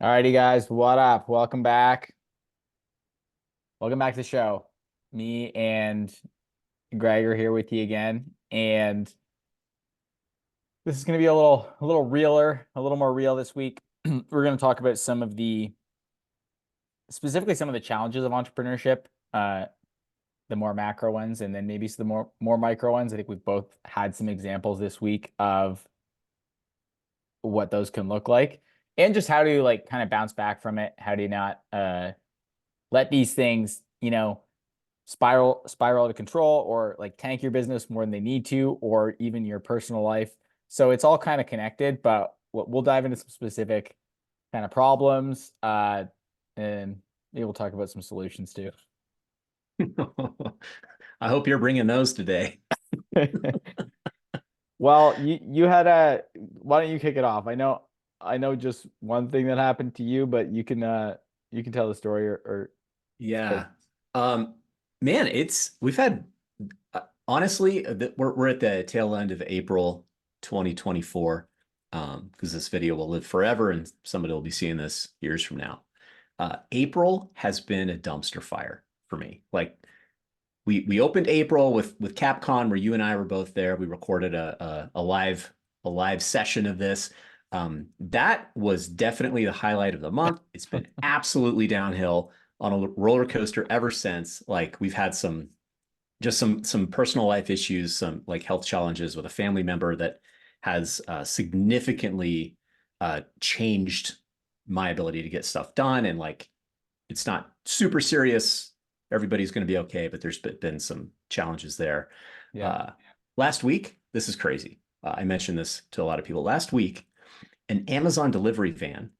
Alrighty, guys, what up? Welcome back. Welcome back to the show. Me and Greg are here with you again, and this is going to be a little realer, a little more real this week. We're going to talk about specifically some of the challenges of entrepreneurship, the more macro ones, and then maybe some more micro ones. I think we've both had some examples this week of what those can look like, and just how to like kind of bounce back from it. How do you not let these things, spiral out of control or like tank your business more than they need to, or even your personal life. So it's all kind of connected, but we'll dive into some specific kind of problems, and maybe we'll talk about some solutions too. I hope you're bringing those today. Well, you had a why don't you kick it off? I know just one thing that happened to you, but you can tell the story or Yeah. Um, Man, we've had honestly we're at the tail end of April 2024 because this video will live forever and somebody will be seeing this years from now. April has been a dumpster fire for me. Like we opened April with Capcom where you and I were both there. We recorded a live session of this. That was definitely the highlight of the month. It's been absolutely downhill on a roller coaster ever since. Like we've had some personal life issues, some like health challenges with a family member that has significantly changed my ability to get stuff done. And like it's not super serious. Everybody's going to be okay, but there's been some challenges there. yeah. Uh, Last week, this is crazy. I mentioned this to a lot of people. Last week, an Amazon delivery van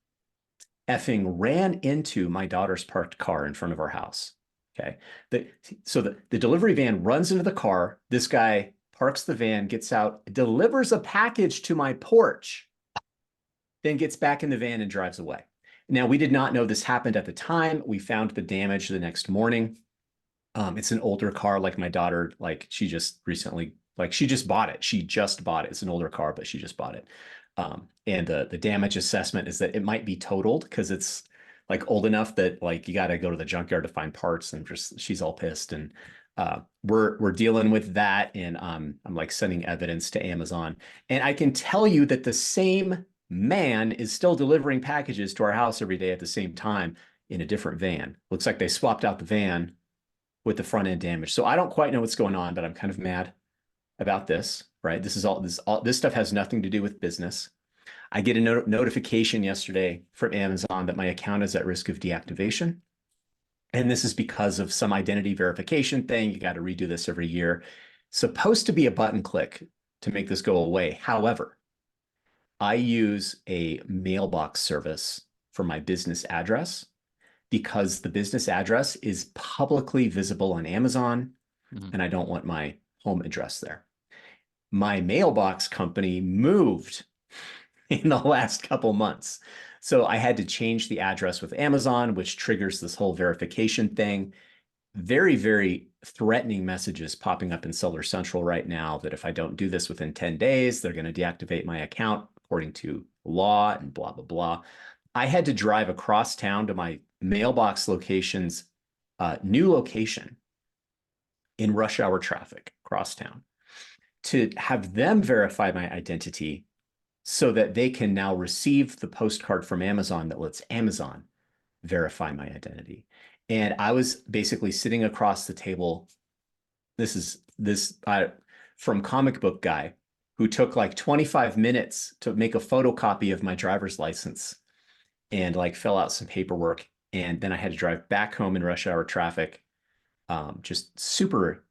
effing ran into my daughter's parked car in front of our house. Okay. So the delivery van runs into the car. This guy parks the van, gets out, delivers a package to my porch, then gets back in the van and drives away. Now, we did not know this happened at the time. We found the damage the next morning. It's an older car, like my daughter, like she just recently, like she just bought it. She just bought it. It's an older car, but she just bought it. And the damage assessment is that it might be totaled because it's like old enough that like you got to go to the junkyard to find parts, and just she's all pissed. And we're dealing with that, and I'm like sending evidence to Amazon, and I can tell you that the same man is still delivering packages to our house every day at the same time in a different van. Looks like they swapped out the van with the front end damage. So I don't quite know what's going on, but I'm kind of mad about this, right? This stuff has nothing to do with business. I get a notification yesterday from Amazon that my account is at risk of deactivation. And this is because of some identity verification thing. You got to redo this every year. Supposed to be a button click to make this go away. However, I use a mailbox service for my business address because the business address is publicly visible on Amazon, Mhm. and I don't want my home address there. My mailbox company moved in the last couple months. So I had to change the address with Amazon, which triggers this whole verification thing. Very, very threatening messages popping up in Seller Central right now that if I don't do this within 10 days, they're going to deactivate my account according to law and blah, blah, blah. I had to drive across town to my mailbox location's new location in rush hour traffic across town to have them verify my identity so that they can now receive the postcard from Amazon that lets Amazon verify my identity. And I was basically sitting across the table. This is this from comic book guy who took like 25 minutes to make a photocopy of my driver's license and like fill out some paperwork. And then I had to drive back home in rush hour traffic. Just super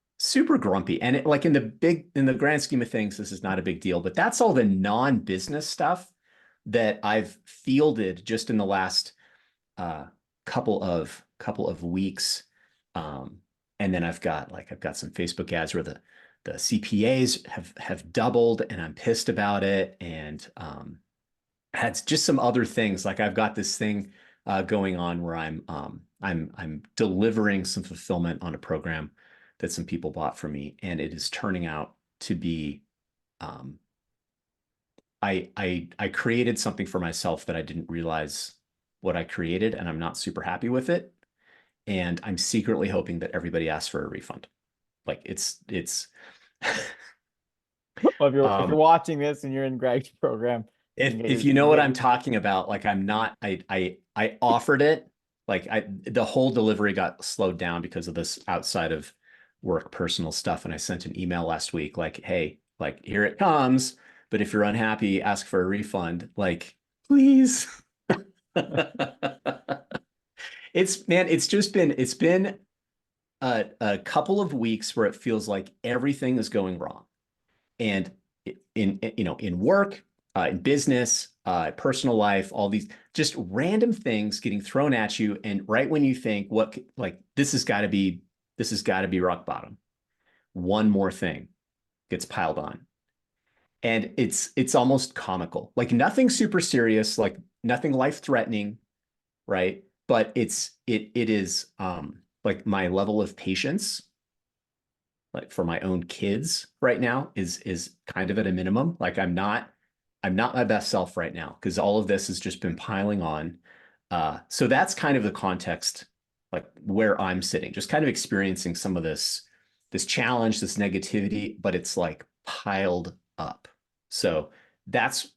grumpy. And it, like in the grand scheme of things, this is not a big deal, but that's all the non-business stuff that I've fielded just in the last uh, couple of weeks. And then I've got some Facebook ads where the CPAs have doubled, and I'm pissed about it. And had just some other things. Like I've got this thing going on where I'm delivering some fulfillment on a program that some people bought from me, and it is turning out to be um, I created something for myself that I didn't realize what I created, and I'm not super happy with it. And I'm secretly hoping that everybody asks for a refund. Like it's Well, if you're um watching this and you're in Greg's program, you can if you you know can what get I'm your talking about, like I'm not I offered it. Like I the whole delivery got slowed down because of this outside of work personal stuff. And I sent an email last week like, hey, like here it comes. But if you're unhappy, ask for a refund. Like, please. It's man, it's been a couple of weeks where it feels like everything is going wrong. And in work, in business, personal life, all these just random things getting thrown at you, and right when you think what like this has got to be rock bottom, one more thing gets piled on, and it's almost comical. Like nothing super serious, like nothing life threatening, right? But it is like my level of patience like for my own kids right now is kind of at a minimum. Like I'm not my best self right now because all of this has just been piling on. So that's kind of the context, like where I'm sitting, just kind of experiencing some of this challenge, this negativity, but it's like piled up. So that's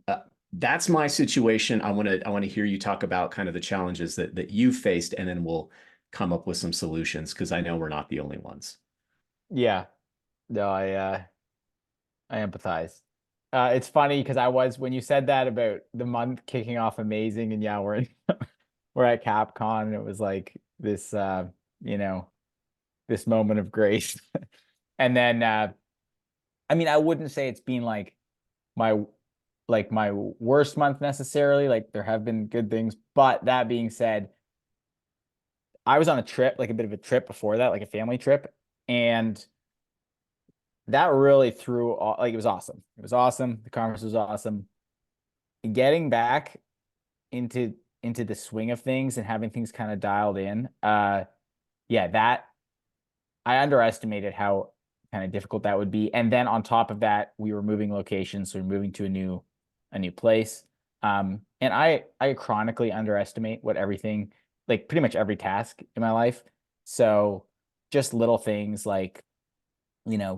uh, that's my situation. I want to hear you talk about kind of the challenges that you faced, and then we'll come up with some solutions because I know we're not the only ones. yeah. No, I empathize. It's funny because I was when you said that about the month kicking off amazing, and yeah, we're at CapCon, and it was like this you know, this moment of grace. And then I mean, I wouldn't say it's been my my worst month necessarily. Like there have been good things, but that being said, I was on a trip, like a bit of a trip before that, like a family trip, and that really threw all, like it was awesome. It was awesome. The conference was awesome. Getting back into the swing of things and having things kind of dialed in. Yeah, that I underestimated how kind of difficult that would be. And then on top of that, we were moving locations, so we're moving to a new place. And I chronically underestimate what everything, like pretty much every task in my life. So just little things like,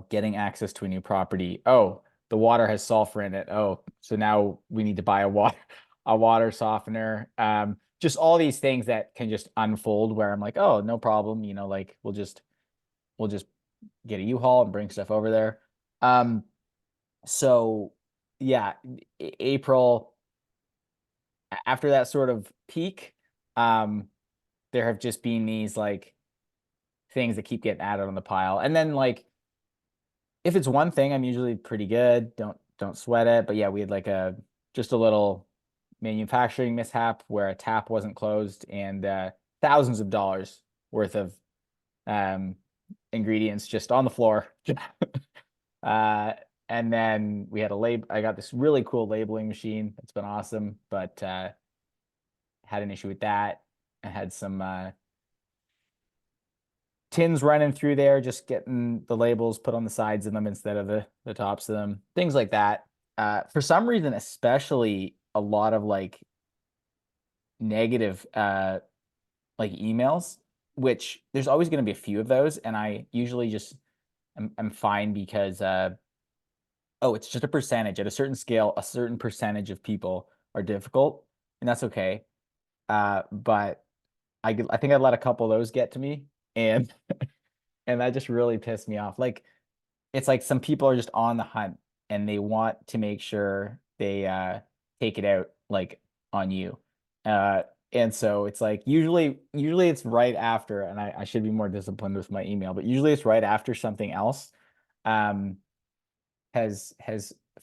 getting access to a new property. Oh, the water has sulfur in it. Oh, so now we need to buy a water softener. Just all these things that can just unfold where I'm like, oh, no problem. Like we'll just get a U-Haul and bring stuff over there. Um, so yeah, April after that sort of peak, um, there have just been these like things that keep getting added on the pile. And then like if it's one thing, I'm usually pretty good. Don't sweat it. But yeah, we had like a just a little manufacturing mishap where a tap wasn't closed and thousands of dollars worth of um ingredients just on the floor. Uh, and then we had a label. I got this really cool labeling machine. It's been awesome, but had an issue with that. I had some tins running through there, just getting the labels put on the sides of them instead of the tops of them. Things like that. For some reason, especially a lot of like negative like emails, which there's always going to be a few of those, and I usually just I'm fine because oh, it's just a percentage at a certain scale, a certain percentage of people are difficult, and that's okay. But I think I let a couple of those get to me, and and that just really pissed me off. Like it's like some people are just on the hunt and they want to make sure they take it out like on you. Uh and so it's like usually it's right after, and I should be more disciplined with my email, but usually it's right after something else um has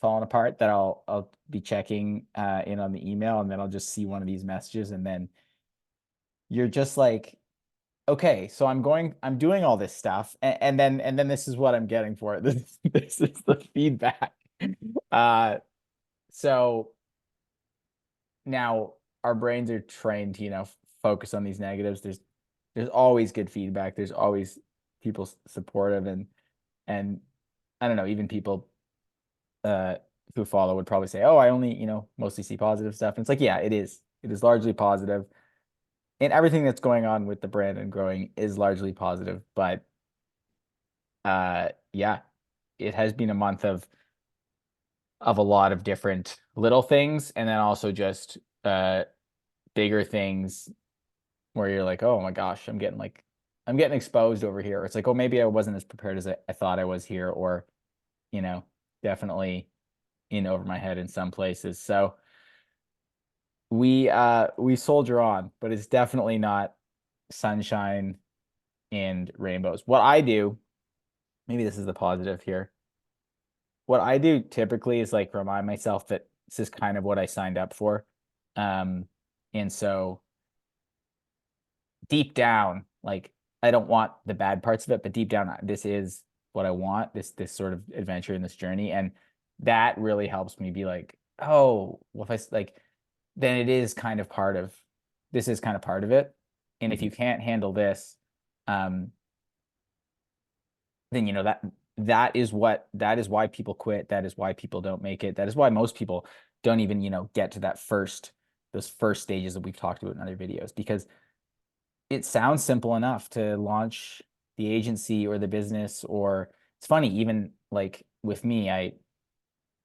fallen apart that I'll be checking in on the email, and then I'll just see one of these messages, and then you're just like, okay, so I'm doing all this stuff, and then this is what I'm getting for it. This is the feedback. Uh, so now our brains are trained to, focus on these negatives. There's always good feedback. There's always people supportive, and I don't know, even people uh who follow would probably say, "Oh, I only, mostly see positive stuff." And it's like, yeah, it is. It is largely positive, and everything that's going on with the brand and growing is largely positive. But yeah, it has been a month of a lot of different little things, and then also just bigger things where you're like, oh my gosh, I'm getting exposed over here. It's like, oh, maybe I wasn't as prepared as I thought I was here, or you know, definitely in over my head in some places. So we soldier on, but it's definitely not sunshine and rainbows. What I do, maybe this is the positive here. What I do typically is like remind myself that this is kind of what I signed up for. And so deep down, like I don't want the bad parts of it, but deep down, this is what I want, this sort of adventure in this journey. And that really helps me be like, oh, well, if like, then it is kind of part of this is kind of part of it. And if you can't handle this, um, then that is why people quit. That is why people don't make it. That is why most people don't even, get to those first stages that we've talked about in other videos, because it sounds simple enough to launch the agency or the business. Or it's funny, even like with me,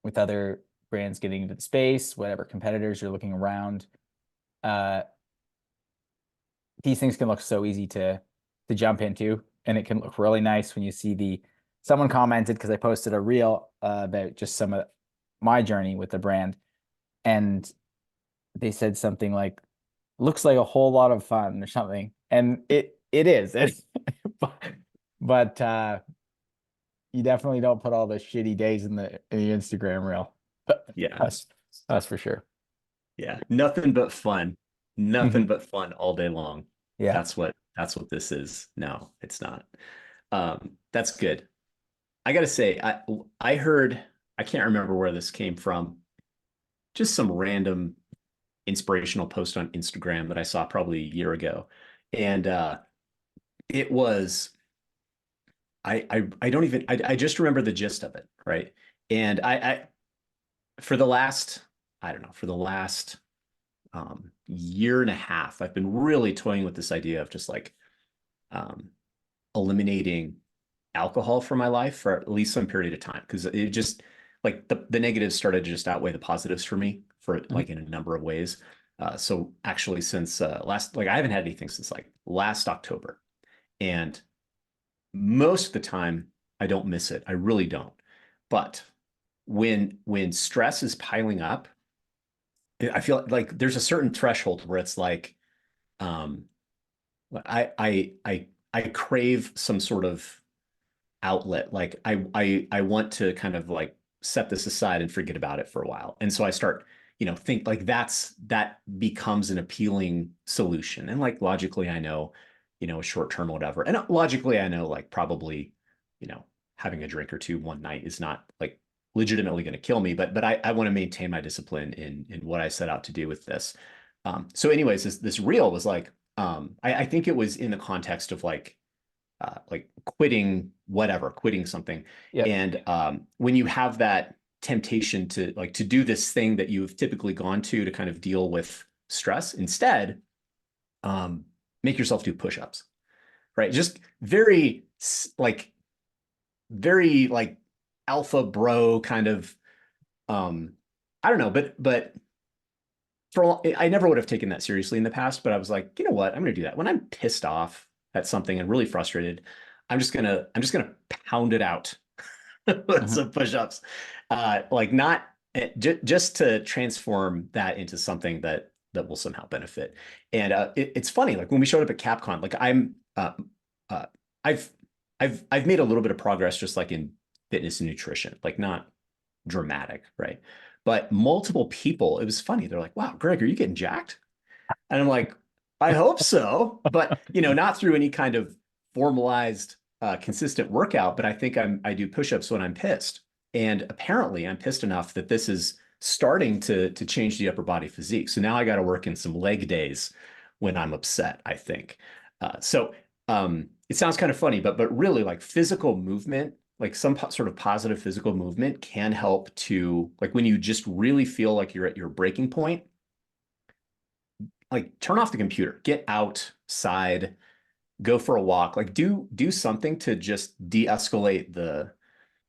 with other brands getting into the space, whatever competitors you're looking around, uh, these things can look so easy to jump into, and it can look really nice when you see someone commented, because I posted a reel about just some of my journey with the brand, and they said something like, looks like a whole lot of fun or something, and it is. But you definitely don't put all the shitty days in the Instagram reel. Yeah. That's that's for sure. Yeah. Nothing but fun. Nothing Mhm. but fun all day long. Yeah. That's what this is. No, it's not. That's good. I gotta say, I heard, I can't remember where this came from, just some random inspirational post on Instagram that I saw probably a year ago. And it was I don't even I just remember the gist of it, right? And I for the last, I don't know, for the last year and a half, I've been really toying with this idea of just like um, eliminating alcohol from my life for at least some period of time, because it just like the negatives started to just outweigh the positives for me for Mhm. like in a number of ways. So actually, since last, like I haven't had anything since like last October, and most of the time I don't miss it. I really don't. But when stress is piling up, I feel like there's a certain threshold where it's like um, I crave some sort of outlet. Like I want to kind of like set this aside and forget about it for a while. And so I start, think like that becomes an appealing solution. And like logically, I know, short term, whatever. And logically, I know like probably, you know, having a drink or two one night is not like legitimately going to kill me, but I want to maintain my discipline in what I set out to do with this. So anyways, this reel was like, I think it was in the context of like quitting something. Yep. And when you have that temptation to do this thing that you've typically gone to kind of deal with stress, instead, um, make yourself do push-ups, right? Just like very like alpha bro kind of um, I don't know, but I never would have taken that seriously in the past, but I was like, you know what? I'm going to do that. When I'm pissed off at something and really frustrated, I'm just gonna pound it out with Mhm. some push-ups. Like not just to transform that into something that will somehow benefit. And it's funny, like when we showed up at Capcom, like uh, I've I've made a little bit of progress just like in fitness and nutrition, like not dramatic, right? But multiple people, it was funny. They're like, wow, Greg, are you getting jacked? And I'm like, I hope so, but not through any kind of formalized, consistent workout. But I think I do push-ups when I'm pissed, and apparently I'm pissed enough that this is starting to change the upper body physique. So now I got to work in some leg days when I'm upset, I think. So it sounds kind of funny, but really like physical movement, like some sort of positive physical movement can help to like when you just really feel like you're at your breaking point, like turn off the computer, get outside, go for a walk, like do something to just de-escalate the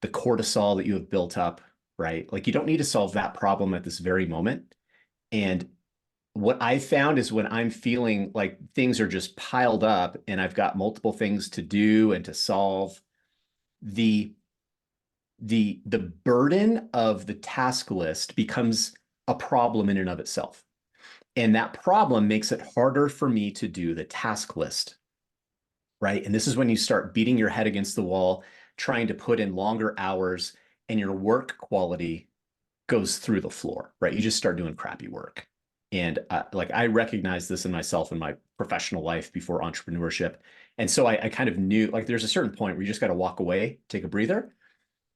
cortisol that you have built up, right? Like you don't need to solve that problem at this very moment. And what I found is when I'm feeling like things are just piled up and I've got multiple things to do and to solve, the the burden of the task list becomes a problem in and of itself. And that problem makes it harder for me to do the task list, right? And this is when you start beating your head against the wall, trying to put in longer hours, and your work quality goes through the floor, right? You just start doing crappy work. And like I recognize this in myself in my professional life before entrepreneurship. And so I kind of knew like there's a certain point where you just got to walk away, take a breather,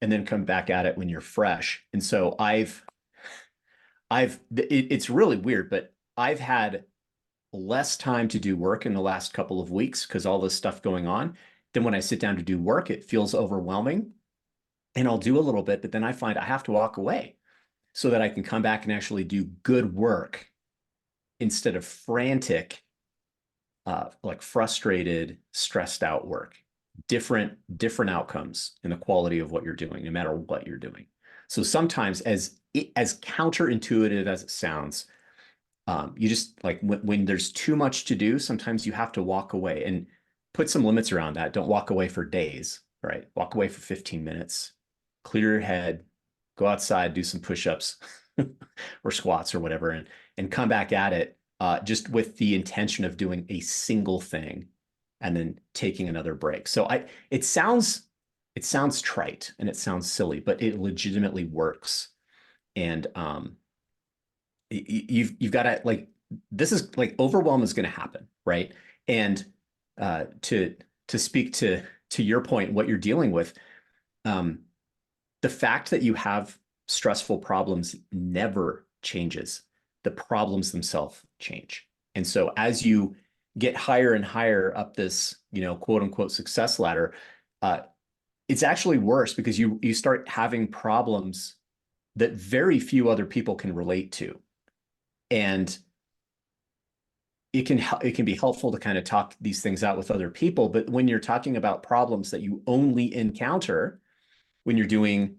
and then come back at it when you're fresh. And so it's really weird, but I've had less time to do work in the last couple of weeks because all this stuff going on. Then when I sit down to do work, it feels overwhelming and I'll do a little bit, but then I find I have to walk away so that I can come back and actually do good work instead of frantic, like frustrated, stressed out work. Different outcomes in the quality of what you're doing, no matter what you're doing. So sometimes, as counterintuitive as it sounds, you just like when there's too much to do, sometimes you have to walk away and put some limits around that. Don't walk away for days, right? Walk away for 15 minutes, clear your head, go outside, do some push-ups or squats or whatever, and come back at it just with the intention of doing a single thing and then taking another break. So it sounds trite and it sounds silly, but it legitimately works. And you've got to like this is like overwhelm is going to happen, right? And to speak to your point, what you're dealing with, um, the fact that you have stressful problems never changes. The problems themselves change. And so as you get higher and higher up this, quote unquote success ladder, uh, it's actually worse because you start having problems that very few other people can relate to. And it can be helpful to kind of talk these things out with other people, but when you're talking about problems that you only encounter when you're doing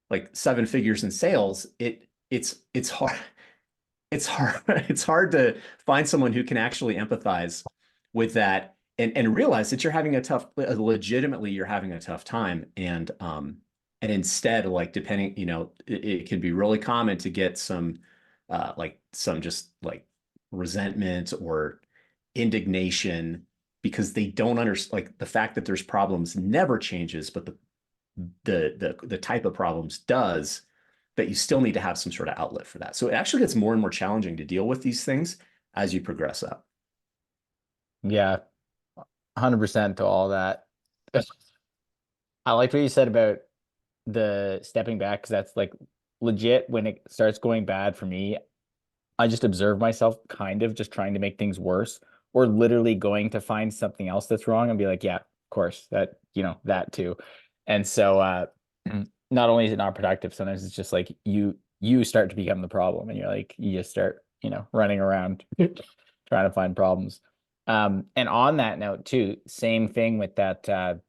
like seven figures in sales, it's hard. It's hard. It's hard to find someone who can actually empathize with that and realize that legitimately you're having a tough time. And instead, like depending, it can be really common to get some just like resentment or indignation because they don't understand, like the fact that there's problems never changes, but the type of problems does, that you still need to have some sort of outlet for that. So it actually gets more and more challenging to deal with these things as you progress up. Yeah, 100% to all that. I liked what you said about the stepping back because that's like legit when it starts going bad for me. I just observe myself kind of just trying to make things worse or literally going to find something else that's wrong and be like, yeah, of course, that too. And so not only is it not productive, sometimes it's just like you start to become the problem and you're like you just start, running around trying to find problems. And on that note too, same thing with that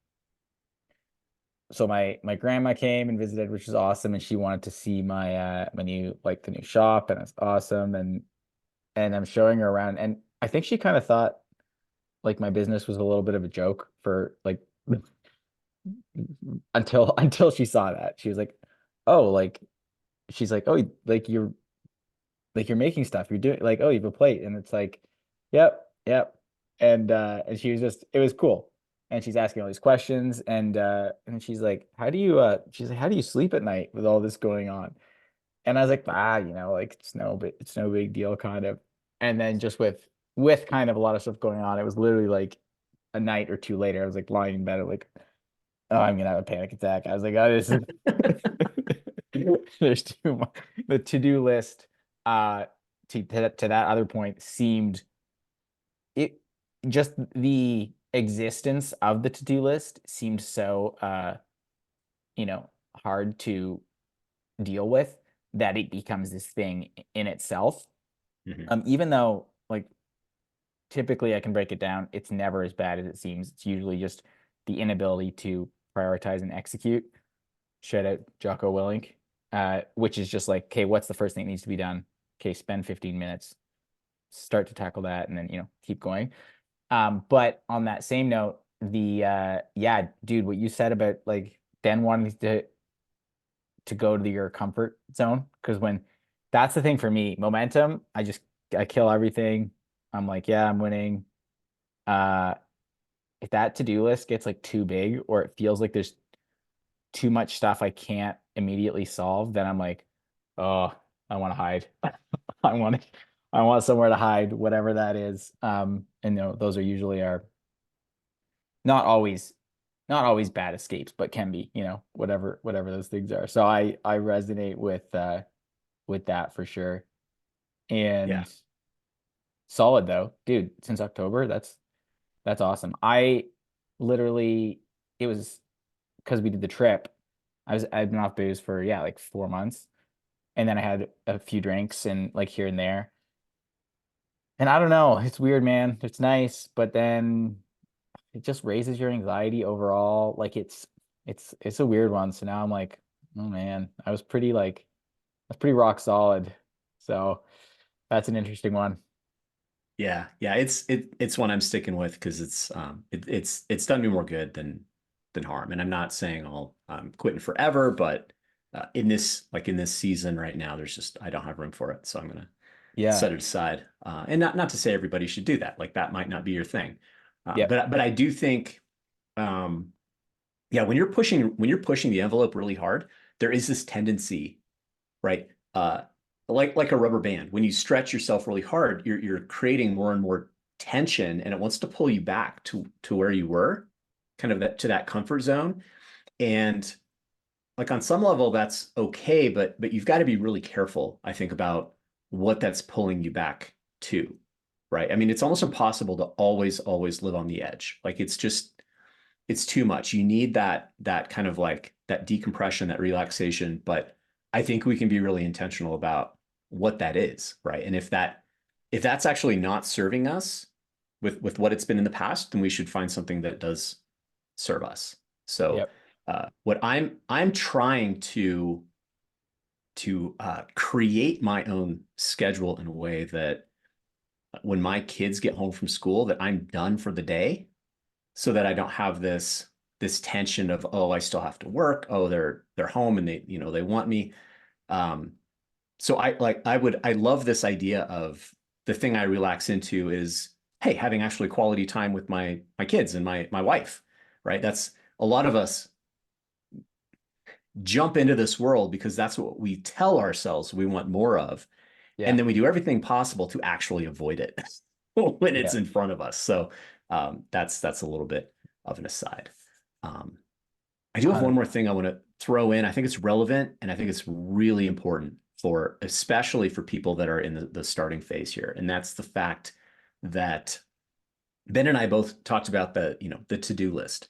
so my grandma came and visited, which was awesome, and she wanted to see my new like the new shop, and it's awesome, and I'm showing her around, and I think she kind of thought like my business was a little bit of a joke for like until she saw that. She was like, "Oh, like she's like, "Oh, like you're making stuff. You're doing like, oh, you have a plate." And it's like, "Yep, yep." And she was just it was cool. And she's asking all these questions and she's like, she's like, "How do you sleep at night with all this going on?" And I was like, like it's no big deal kind of. And then just with kind of a lot of stuff going on, it was literally like a night or two later, I was like lying in bed, like, oh, I'm gonna have a panic attack. I was like, oh, this is there's too much. The to-do list, uh, to that other point seemed it just the existence of the to-do list seemed so you know, hard to deal with that it becomes this thing in itself. Mhm. Even though like typically I can break it down. It's never as bad as it seems. It's usually just the inability to prioritize and execute. Shout out Jocko Willink, which is just like, okay, what's the first thing that needs to be done? Okay, spend 15 minutes, start to tackle that, and then keep going. But on that same note, the yeah, dude, what you said about like then wanting to go to your comfort zone, because when that's the thing for me, momentum, I kill everything. I'm like, yeah, I'm winning. Uh, if that to-do list gets like too big or it feels like there's too much stuff I can't immediately solve, then I'm like, oh, I want to hide. I want I want somewhere to hide, whatever that is. And those are usually our not always not always bad escapes, but can be, whatever those things are. So I resonate with that for sure. Yeah. And solid though, dude, since October, that's awesome. I literally it was because we did the trip. I've been off booze for yeah, like 4 months. And then I had a few drinks and like here and there. And I don't know, it's weird, man. It's nice, but then it just raises your anxiety overall. Like it's a weird one. So now I'm like, oh man, I was pretty rock solid. So that's an interesting one. Yeah, yeah, it's one I'm sticking with because it's done me more good than harm. And I'm not saying I'll quitting forever, but in this season right now, there's just I don't have room for it, so I'm gonna Yeah. set it aside. And not to say everybody should do that. Like that might not be your thing, Yep. but I do think um, yeah, when you're pushing the envelope really hard, there is this tendency, right? Like a rubber band. When you stretch yourself really hard, you're creating more and more tension, and it wants to pull you back to where you were, kind of to that comfort zone. And like on some level, that's okay, but you've got to be really careful, I think, about what that's pulling you back to, right? I mean, it's almost impossible to always live on the edge. Like it's too much. You need that kind of like that decompression, that relaxation. But I think we can be really intentional about what that is, right? And if that's actually not serving us with what it's been in the past, then we should find something that does serve us. So Yep. what I'm trying to create my own schedule in a way that when my kids get home from school, that I'm done for the day so that I don't have this tension of, oh, I still have to work. Oh, they're home and they want me. Um, so I love this idea of the thing I relax into is, hey, having actually quality time with my kids and my wife, right? That's a lot of us jump into this world because that's what we tell ourselves we want more of. And Yeah. then we do everything possible to actually avoid it when it's Yeah. in front of us. So that's a little bit of an aside. Um, I do have one 100. more thing I want to throw in. I think it's relevant and I think it's really important for, especially for people that are in the starting phase here. And that's the fact that Ben and I both talked about the to-do list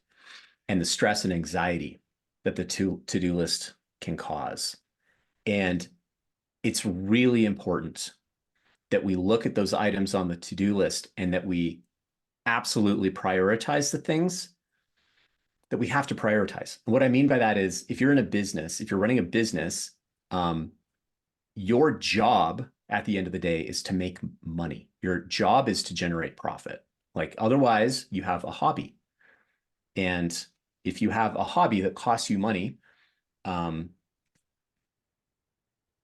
and the stress and anxiety that the to-do list can cause. And it's really important that we look at those items on the to-do list and that we absolutely prioritize the things that we have to prioritize. And what I mean by that is if you're in a business, if you're running a business, um, your job at the end of the day is to make money. Your job is to generate profit. Like otherwise, you have a hobby. And if you have a hobby that costs you money, um,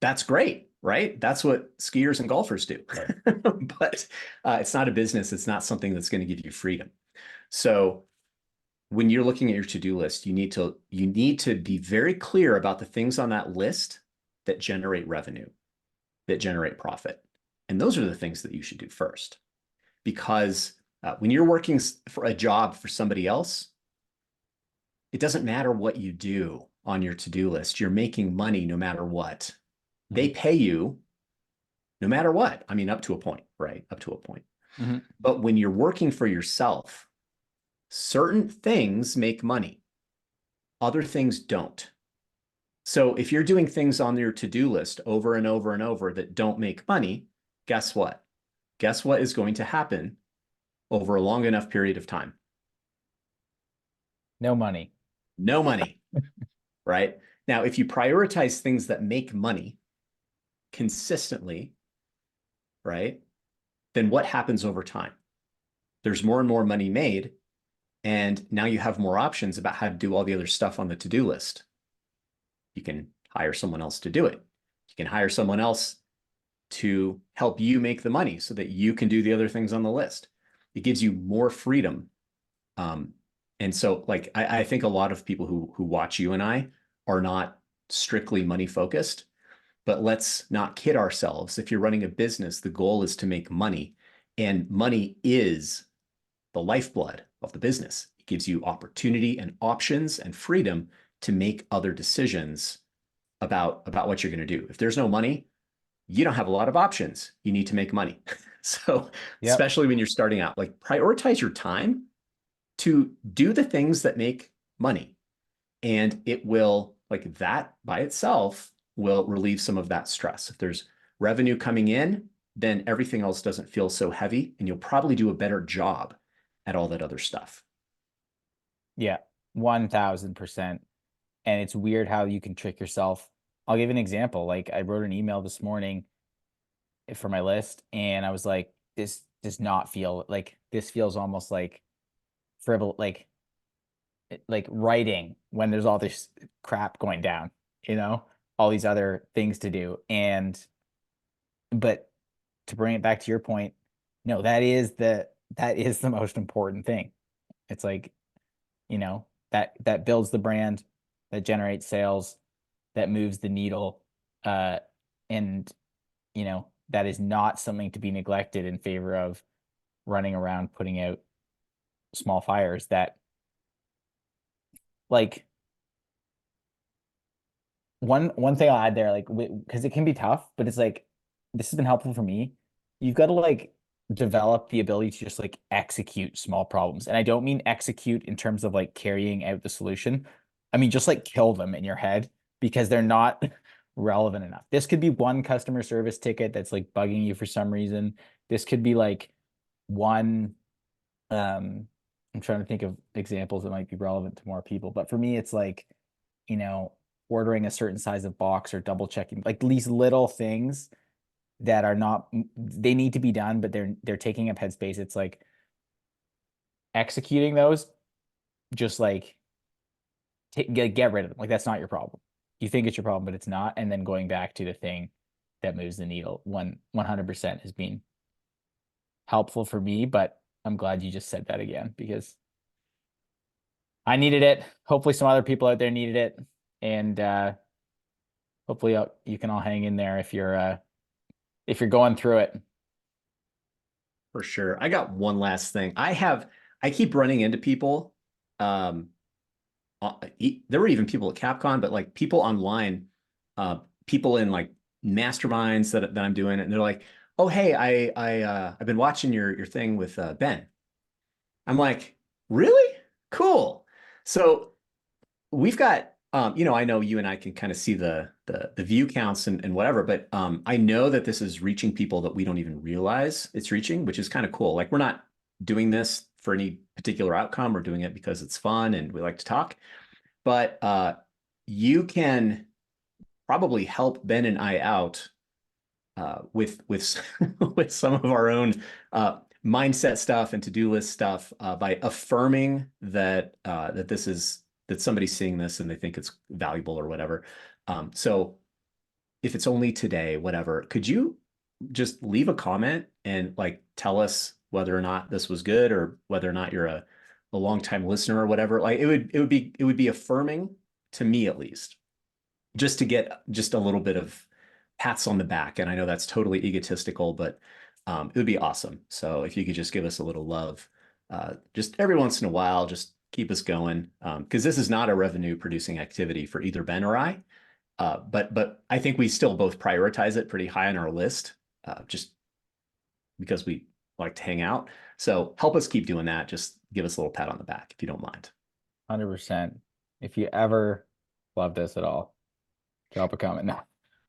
that's great, right? That's what skiers and golfers do. Right. But it's not a business. It's not something that's going to give you freedom. So when you're looking at your to-do list, you need to be very clear about the things on that list that generate revenue, that generate profit. And those are the things that you should do first. Because when you're working for a job for somebody else, it doesn't matter what you do on your to-do list. You're making money no matter what. They Hmm. pay you no matter what. I mean, up to a point, right? Up to a point. Hmm. But when you're working for yourself, certain things make money, other things don't. So if you're doing things on your to-do list over and over and over that don't make money, guess what? guess what is going to happen over a long enough period of time? No money. No money, right? Now, if you prioritize things that make money consistently, right, then what happens over time? There's more and more money made, and now you have more options about how to do all the other stuff on the to-do list. You can hire someone else to do it. You can hire someone else to help you make the money so that you can do the other things on the list. It gives you more freedom. And so, like, I think a lot of people who watch you and I are not strictly money focused, but let's not kid ourselves. If you're running a business, the goal is to make money, and money is the lifeblood of the business. It gives you opportunity and options and freedom to make other decisions about what you're going to do. If there's no money, you don't have a lot of options. You need to make money. So, Yep. especially when you're starting out, like prioritize your time to do the things that make money. And it will, like that by itself, will relieve some of that stress. If there's revenue coming in, then everything else doesn't feel so heavy, and you'll probably do a better job at all that other stuff. Yeah. 1000%. And it's weird how you can trick yourself. I'll give you an example. Like I wrote an email this morning for my list, and I was like, this does not feel like this feels almost like frivolous, like writing when there's all this crap going down, you know, all these other things to do. And but to bring it back to your point, no, that is the most important thing. It's like, that builds the brand, that generates sales, that moves the needle. And that is not something to be neglected in favor of running around putting out small fires that, like, one thing I'll add there, like, because it can be tough, but it's like this has been helpful for me. You've got to like develop the ability to just like execute small problems. And I don't mean execute in terms of like carrying out the solution. I mean just like kill them in your head because they're not relevant enough. This could be one customer service ticket that's like bugging you for some reason. This could be like one I'm trying to think of examples that might be relevant to more people, but for me it's like, you know, ordering a certain size of box or double checking, like these little things that are not, they need to be done, but they're taking up headspace. It's like executing those, just like get rid of them. Like that's not your problem. You think it's your problem, but it's not. And then going back to the thing that moves the needle 100% has been helpful for me. But I'm glad you just said that again because I needed it. Hopefully some other people out there needed it. And hopefully you can all hang in there if you're going through it. For sure. I got one last thing. I keep running into people. Um, there were even people at Capcom, but like people online, people in like masterminds that I'm doing, and they're like, "Oh, hey, I've been watching your thing with Ben." I'm like, "Really? Cool." So we've got I know you and I can kind of see the view counts and whatever, but I know that this is reaching people that we don't even realize it's reaching, which is kind of cool. Like we're not doing this for any particular outcome. We're doing it because it's fun and we like to talk. But you can probably help Ben and I out with with some of our own mindset stuff and to-do list stuff by affirming that this is that somebody's seeing this and they think it's valuable or whatever. So if it's only today, whatever, could you just leave a comment and like tell us whether or not this was good or whether or not you're a long time listener or whatever? Like it would be affirming to me at least, just to get just a little bit of pats on the back. And I know that's totally egotistical, but it would be awesome. So if you could just give us a little love, just every once in a while, just keep us going. Because this is not a revenue producing activity for either Ben or I. But I think we still both prioritize it pretty high on our list, just because we like to hang out. So help us keep doing that. Just give us a little pat on the back if you don't mind. 100%. If you ever love this at all, drop a comment. No,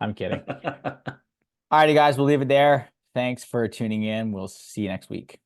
I'm kidding. All righty, guys, we'll leave it there. Thanks for tuning in. We'll see you next week.